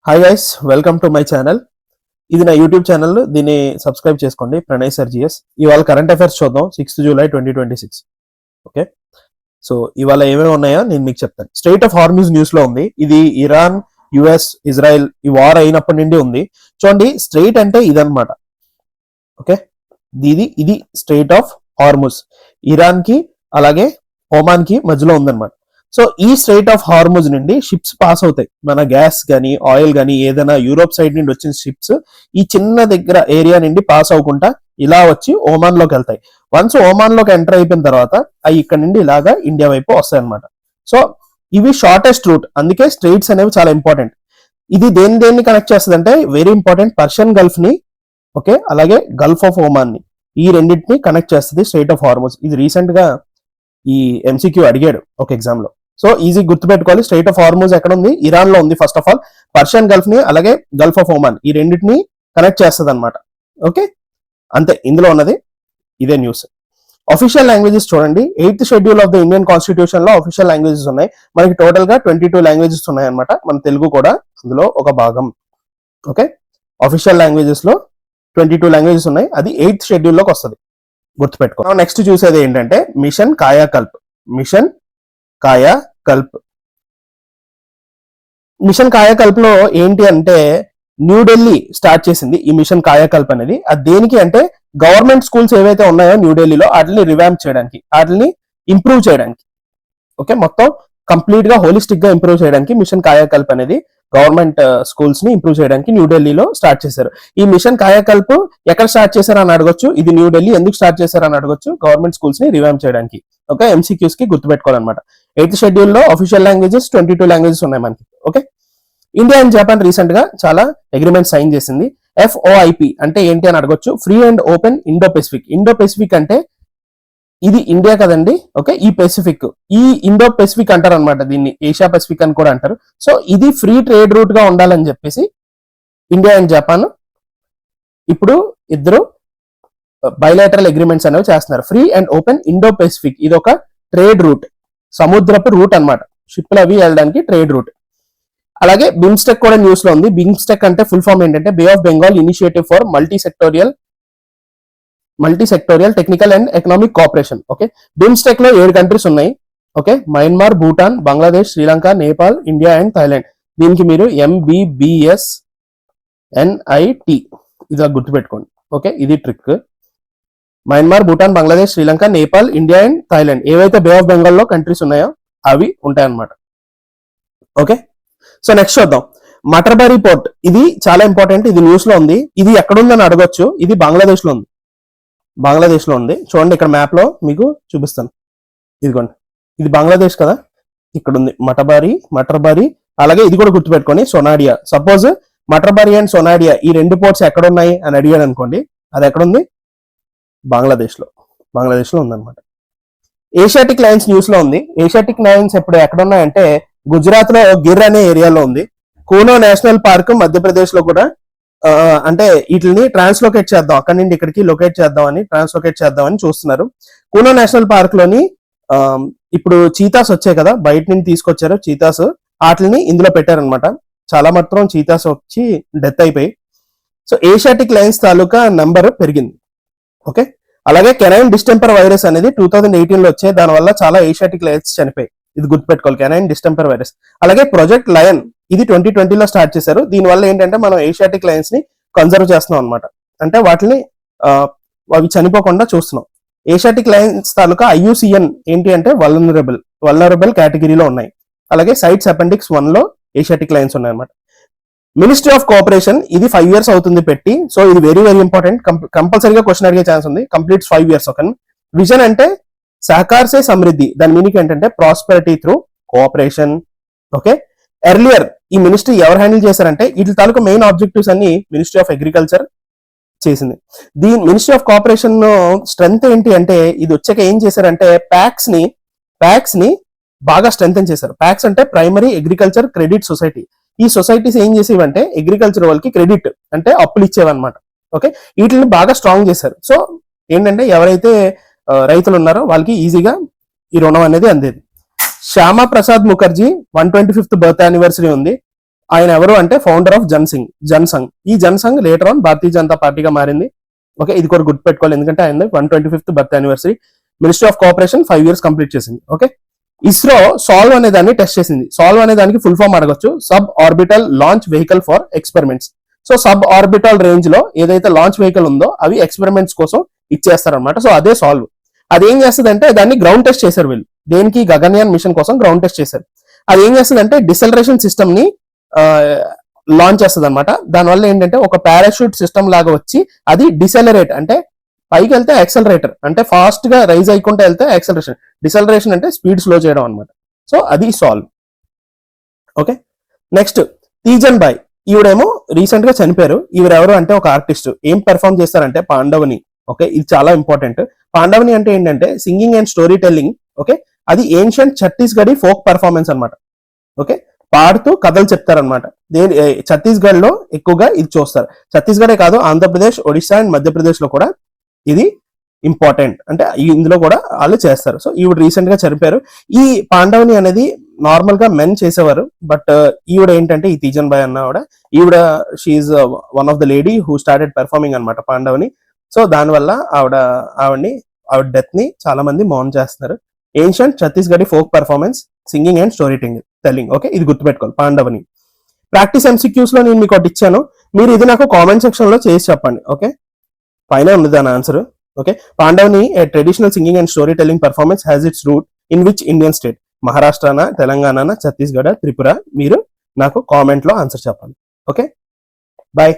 Hi guys, welcome to my channel. ఇది నా YouTube channel. దీన్ని సబ్స్క్రైబ్ చేసుకోండి. Pranay sir GS. ఇవాళ కరెంట్ అఫైర్స్ చూద్దాం. 6th July 2026. ఓకే, సో ఇవాళ ఏమేమి ఉన్నాయో నేను మీకు చెప్తాను. స్ట్రైట్ ఆఫ్ హార్మూజ్ న్యూస్ లో ఉంది. ఇది ఇరాన్, యుఎస్, ఇజ్రాయెల్ ఈ వార్ అయినప్పటి నుండి ఉంది. చూడండి, స్ట్రైట్ అంటే ఇదన్నమాట. ఓకే, ఇది స్ట్రైట్ ఆఫ్ హార్మూజ్ ఇరాన్ కి అలాగే ఒమాన్ కి మధ్యలో ఉందన్నమాట. సో ఈ స్ట్రైట్ ఆఫ్ హార్మూజ్ నుండి షిప్స్ పాస్ అవుతాయి. మన గ్యాస్ కానీ ఆయిల్ కానీ ఏదైనా యూరోప్ సైడ్ నుండి వచ్చిన షిప్స్ ఈ చిన్న దగ్గర ఏరియా నుండి పాస్ అవ్వకుండా ఇలా వచ్చి ఓమాన్ లోకి వెళ్తాయి. వన్స్ ఓమాన్ లోకి ఎంటర్ అయిపోయిన తర్వాత అవి ఇక్కడ నుండి ఇలాగా ఇండియా వైపు వస్తాయి అనమాట. సో ఇవి షార్టెస్ట్ రూట్, అందుకే స్ట్రైట్స్ అనేవి చాలా ఇంపార్టెంట్. ఇది దేన్ని కనెక్ట్ చేస్తుంది అంటే వెరీ ఇంపార్టెంట్, పర్షియన్ గల్ఫ్ ని, ఓకే, అలాగే గల్ఫ్ ఆఫ్ ఓమాన్ ని, ఈ రెండింటిని కనెక్ట్ చేస్తుంది స్ట్రైట్ ఆఫ్ హార్మూజ్. ఇది రీసెంట్ గా ఈ ఎంసీక్యూ అడిగాడు ఒక ఎగ్జామ్ లో. సో ఈజీ గుర్తుపెట్టుకోవాలి. స్ట్రైట్ ఆఫ్ హార్మూజ్ ఎక్కడ ఉంది? ఇరాన్ లో ఉంది. First of all Persian Gulf ని అలాగే గల్ఫ్ ఆఫ్ ఒమాన్ ఈ రెండింటిని కనెక్ట్ చేస్తుంది అనమాట. ఓకే, అంతే ఇందులో ఉన్నది ఇదే న్యూస్. అఫీషియల్ లాంగ్వేజెస్ చూడండి. 8th schedule of the Indian constitution లో అఫీషియల్ లాంగ్వేజెస్ ఉన్నాయి. మనకి టోటల్ గా 22 లాంగ్వేజెస్ ఉన్నాయి అనమాట. మన తెలుగు కూడా అందులో ఒక భాగం. ఓకే, అఫీషియల్ లాంగ్వేజెస్ లో 22 లాంగ్వేజెస్ ఉన్నాయి. అది 8th షెడ్యూల్ లోకి వస్తుంది, గుర్తుపెట్టుకో. నెక్స్ట్ చూసేది ఏంటంటే మిషన్ కాయాకల్ప్. మిషన్ కాయాకల్ప్. మిషన్ కాయాకల్ప్ లో ఏంటి అంటే న్యూఢిల్లీ స్టార్ట్ చేసింది ఈ మిషన్ కాయాకల్ప్ అనేది. అది దేనికి అంటే గవర్నమెంట్ స్కూల్స్ ఏవైతే ఉన్నాయో న్యూఢిల్లీలో వాటిని రివాంప్ చేయడానికి, వాటిని ఇంప్రూవ్ చేయడానికి. ఓకే, మొత్తం కంప్లీట్ గా హోలిస్టిక్ గా ఇంప్రూవ్ చేయడానికి మిషన్ కాయాకల్ప్ అనేది గవర్నమెంట్ స్కూల్స్ ని ఇంప్రూవ్ చేయడానికి న్యూఢిల్లీలో స్టార్ట్ చేశారు. ఈ మిషన్ కాయాకల్ప్ ఎక్కడ స్టార్ట్ చేశారని అడగొచ్చు. ఇది న్యూఢిల్లీ. ఎందుకు స్టార్ట్ చేశారని అడగొచ్చు. గవర్నమెంట్ స్కూల్స్ ని రివాంప్ చేయడానికి. ఓకే, ఎంసీక్యూస్ కి గుర్తుపెట్టుకోవాలన్నమాట. 8th షెడ్యూల్ లో అఫీషియల్ లాంగ్వేజెస్ 22 లాంగ్వేజెస్ ఉన్నాయి మనకి. Okay, India and Japan recent గా చాలా అగ్రిమెంట్ సైన్ చేసింది. FOIP అంటే ఏంటి అని అడగొచ్చు. Free and open Indo Pacific. Indo Pacific అంటే ఇది ఇండియా కదండి. ఓకే, ఈ పెసిఫిక్, ఈ ఇండో పెసిఫిక్ అంటారు అనమాట. దీన్ని ఏషియా పెసిఫిక్ అని కూడా అంటారు. సో ఇది ఫ్రీ ట్రేడ్ రూట్ గా ఉండాలని చెప్పేసి ఇండియా అండ్ జపాన్ ఇప్పుడు ఇద్దరు బైలాటరల్ అగ్రిమెంట్స్ అనేవి చేస్తున్నారు. Free and open Indo Pacific ఇది ఒక ట్రేడ్ రూట్, సముద్రపు రూట్ అనమాట. షిప్లు అవి వెళ్ళడానికి ట్రేడ్ రూట్. అలాగే బిమ్స్టెక్ కూడా న్యూస్ లో ఉంది. బిమ్స్టెక్ అంటే ఫుల్ ఫామ్ ఏంటంటే bay of Bengal initiative for multi sectoral technical and economic cooperation. Okay, BIMSTEC లో 7 కంట్రీస్ ఉన్నాయి. Okay, Myanmar, Bhutan, Bangladesh, Sri Lanka, Nepal, India and Thailand. దీనికి మీరు MBBSNIT ఇది గుర్తుపెట్టుకోండి. ఓకే, ఇది trick. Myanmar, Bhutan, Bangladesh, Sri Lanka, Nepal, India and Thailand ఏవైతే బే ఆఫ్ బెంగాల్ లో కంట్రీస్ ఉన్నాయో అవి ఉంటాయన్నమాట. ఓకే, సో నెక్స్ట్ చూద్దాం. మటర్బరీ పోర్ట్. ఇది చాలా ఇంపార్టెంట్. ఇది న్యూస్ లో ఉంది. ఇది ఎక్కడుందని అడగొచ్చు. ఇది బంగ్లాదేశ్ లో ఉంది. చూడండి, ఇక్కడ మ్యాప్ లో మీకు చూపిస్తాను. ఇదిగోండి, ఇది బంగ్లాదేశ్ కదా, ఇక్కడ ఉంది మటర్బరీ. అలాగే ఇది కూడా గుర్తుపెట్టుకోండి, సొనాడియా. సపోజ్ మటర్బరీ అండ్ సొనాడియా ఈ 2 పోర్ట్స్ ఎక్కడ ఉన్నాయి అని అడిగాడు అనుకోండి, అది ఎక్కడుంది? బంగ్లాదేశ్ లో ఉందన్నమాట. ఏషియాటిక్ లైన్స్ న్యూస్ లో ఉంది. ఏషియాటిక్ లైన్స్ ఎప్పుడు ఎక్కడ ఉన్నాయంటే గుజరాత్ లో గిర్ అనే ఏరియాలో ఉంది. కూనో నేషనల్ పార్క్ మధ్యప్రదేశ్ లో కూడా, అంటే వీటిని ట్రాన్స్లోకేట్ చేద్దాం, అక్కడి నుండి ఇక్కడికి ట్రాన్స్లోకేట్ చేద్దామని చూస్తున్నారు. కూనో నేషనల్ పార్క్ లోని ఇప్పుడు చీతాస్ వచ్చాయి కదా, బయట నుండి తీసుకొచ్చారు చీతాస్, వాటిని ఇందులో పెట్టారనమాట. చాలా మాత్రం చీతాస్ వచ్చి డెత్ అయిపోయి. సో ఏషియాటిక్ లైన్స్ తాలూకా నంబర్ పెరిగింది. ఓకే, అలాగే కెనైన్ డిస్టెంపర్ వైరస్ అనేది 2018 లో వచ్చాయి. దానివల్ల చాలా ఏషియాటిక్ లైన్స్ చనిపోయి. ఇది గుర్తుపెట్టుకోవాలి, కెనైన్ డిస్టెంపర్ వైరస్. అలాగే ప్రాజెక్ట్ లయన్ ఇది 2020 లో స్టార్ట్ చేశారు. దీనివల్ల ఏంటంటే మనం ఏషియాటిక్ లైన్స్ ని కన్జర్వ్ చేస్తున్నాం అనమాట. అంటే వాటిని అవి చనిపోకుండా చూస్తున్నాం. ఏషియాటిక్ లైన్స్ తాలూకా IUCN ఏంటి అంటే వల్నరబుల్ కేటగిరీలో ఉన్నాయి. అలాగే సైట్స్ అపెండిక్స్ 1 లో ఏషియాటిక్ లైన్స్ ఉన్నాయి అనమాట. మినిస్ట్రీ ఆఫ్ కోఆపరేషన్ ఇది 5 years అవుతుంది పెట్టి. సో ఇది వెరీ ఇంపార్టెంట్. కంపల్సరీగా క్వశ్చన్ అడిగే ఛాన్స్ ఉంది. Completes 5 years. ఓకే, విజన్ అంటే సహకార్ సే సమృద్ధి. దాని మీనింగ్ ఏంటంటే prosperity through cooperation. Okay, earlier ఈ మినిస్ట్రీ ఎవరు హ్యాండిల్ చేశారంటే వీటి తాలూకా మెయిన్ ఆబ్జెక్టివ్స్ అన్ని మినిస్ట్రీ ఆఫ్ అగ్రికల్చర్ చేసింది. దీని మినిస్ట్రీ ఆఫ్ కోఆపరేషన్ స్ట్రెంగ్త్ ఏంటి అంటే ఇది వచ్చాక ఏం చేశారంటే ప్యాక్స్ ని బాగా స్ట్రెంగ్తన్ చేశారు. ప్యాక్స్ అంటే ప్రైమరీ అగ్రికల్చర్ క్రెడిట్ సొసైటీ. ఈ సొసైటీస్ ఏం చేసేవంటే అగ్రికల్చర్ వాళ్ళకి క్రెడిట్ అంటే అప్పులు ఇచ్చేవన్నమాట. ఓకే, వీటిని బాగా స్ట్రాంగ్ చేశారు. సో ఏంటంటే ఎవరైతే రైతులు ఉన్నారో వాళ్ళకి ఈజీగా ఈ రుణం అనేది అందేది. Shyama Prasad Mukherjee 125th birth anniversary ఉంది. ఆయన ఎవరు అంటే ఫౌండర్ ఆఫ్ జనసంఘ్. ఈ జనసంఘ్ లేటర్ ఆన్ భారతీయ జనతా పార్టీగా మారింది. ఓకే, ఇది కూడా గుర్తుపెట్టుకోవాలి, ఎందుకంటే ఆయన 125th birth anniversary. Ministry of cooperation 5 years complete చేసింది. ఓకే, ఇస్రో సాల్వ్ అనే దాన్ని టెస్ట్ చేసింది. సాల్వ్ అనే దానికి ఫుల్ ఫామ్ అడగొచ్చు, sub orbital launch vehicle for experiments. So sub orbital range లో ఏదైతే లాంచ్ వెహికల్ ఉందో అవి ఎక్స్పెరిమెంట్స్ కోసం ఇచ్చేస్తారనమాట. సో అదే సాల్వ్. అది ఏం చేస్తుంది అంటే దాన్ని గ్రౌండ్ టెస్ట్ చేశారు వీళ్ళు. దేనికి? గగన్యాన్ మిషన్ కోసం గ్రౌండ్ టెస్ట్ చేశారు. అది ఏం చేస్తుంది అంటే డిసెలరేషన్ సిస్టమ్ ని లాంచ్ చేస్తుంది అనమాట. దానివల్ల ఏంటంటే ఒక పారాషూట్ సిస్టమ్ లాగా వచ్చి అది డిసెలరేట్ అంటే పైకి వెళ్తే యాక్సలరేటర్ అంటే ఫాస్ట్ గా రైజ్ అయ్యకుంటే వెళ్తే యాక్సలరేషన్, డిసెలరేషన్ అంటే స్పీడ్ స్లో చేయడం అనమాట. సో అది solve. Okay, next Teejan Bai. ఈవిడేమో రీసెంట్ గా చనిపోయారు. ఈవిడెవరు అంటే ఒక ఆర్టిస్ట్. ఏం పెర్ఫార్మ్ చేస్తారంటే పాండవని. ఓకే, ఇది చాలా ఇంపార్టెంట్. పాండవని అంటే ఏంటంటే singing and story telling. Okay, అది ఏన్షియంట్ ఛత్తీస్గఢీ ఫోక్ పెర్ఫార్మెన్స్ అనమాట. ఓకే, పాడుతూ కథలు చెప్తారనమాట. ఛత్తీస్గఢ్ లో ఎక్కువగా ఇది చూస్తారు. ఛత్తీస్గఢే కాదు, ఆంధ్రప్రదేశ్, ఒడిశా అండ్ మధ్యప్రదేశ్ లో కూడా ఇది ఇంపార్టెంట్. అంటే ఇందులో కూడా వాళ్ళు చేస్తారు. సో ఈవిడ రీసెంట్ గా చనిపోయారు. ఈ పాండవని అనేది నార్మల్ గా మెన్ చేసేవారు, బట్ ఈవిడ ఏంటంటే ఈ తీజన్ బాయ్ అన్న ఈవిడ she's one of the lady who started performing అనమాట పాండవని. సో దానివల్ల ఆవిడ డెత్ ని చాలా మంది మౌన్ చేస్తున్నారు. Ancient Chhattisgarhi folk performance, singing and story telling. Okay, ఇది గుర్తుపెట్టుకోవాలి పాండవని. ప్రాక్టీస్ ఎంసీక్యూస్ లో నేను మీకు ఒకటి ఇచ్చాను, మీరు ఇది నాకు కామెంట్ సెక్షన్ లో చేసి చెప్పండి. ఓకే, పైన ఉంది దాని answer. Okay, Pandavani a traditional singing and story telling performance has its root in which Indian state? మహారాష్ట్రనా, తెలంగాణ, ఛత్తీస్గఢ్, త్రిపుర? మీరు నాకు కామెంట్ లో ఆన్సర్ చెప్పండి. Okay, bye.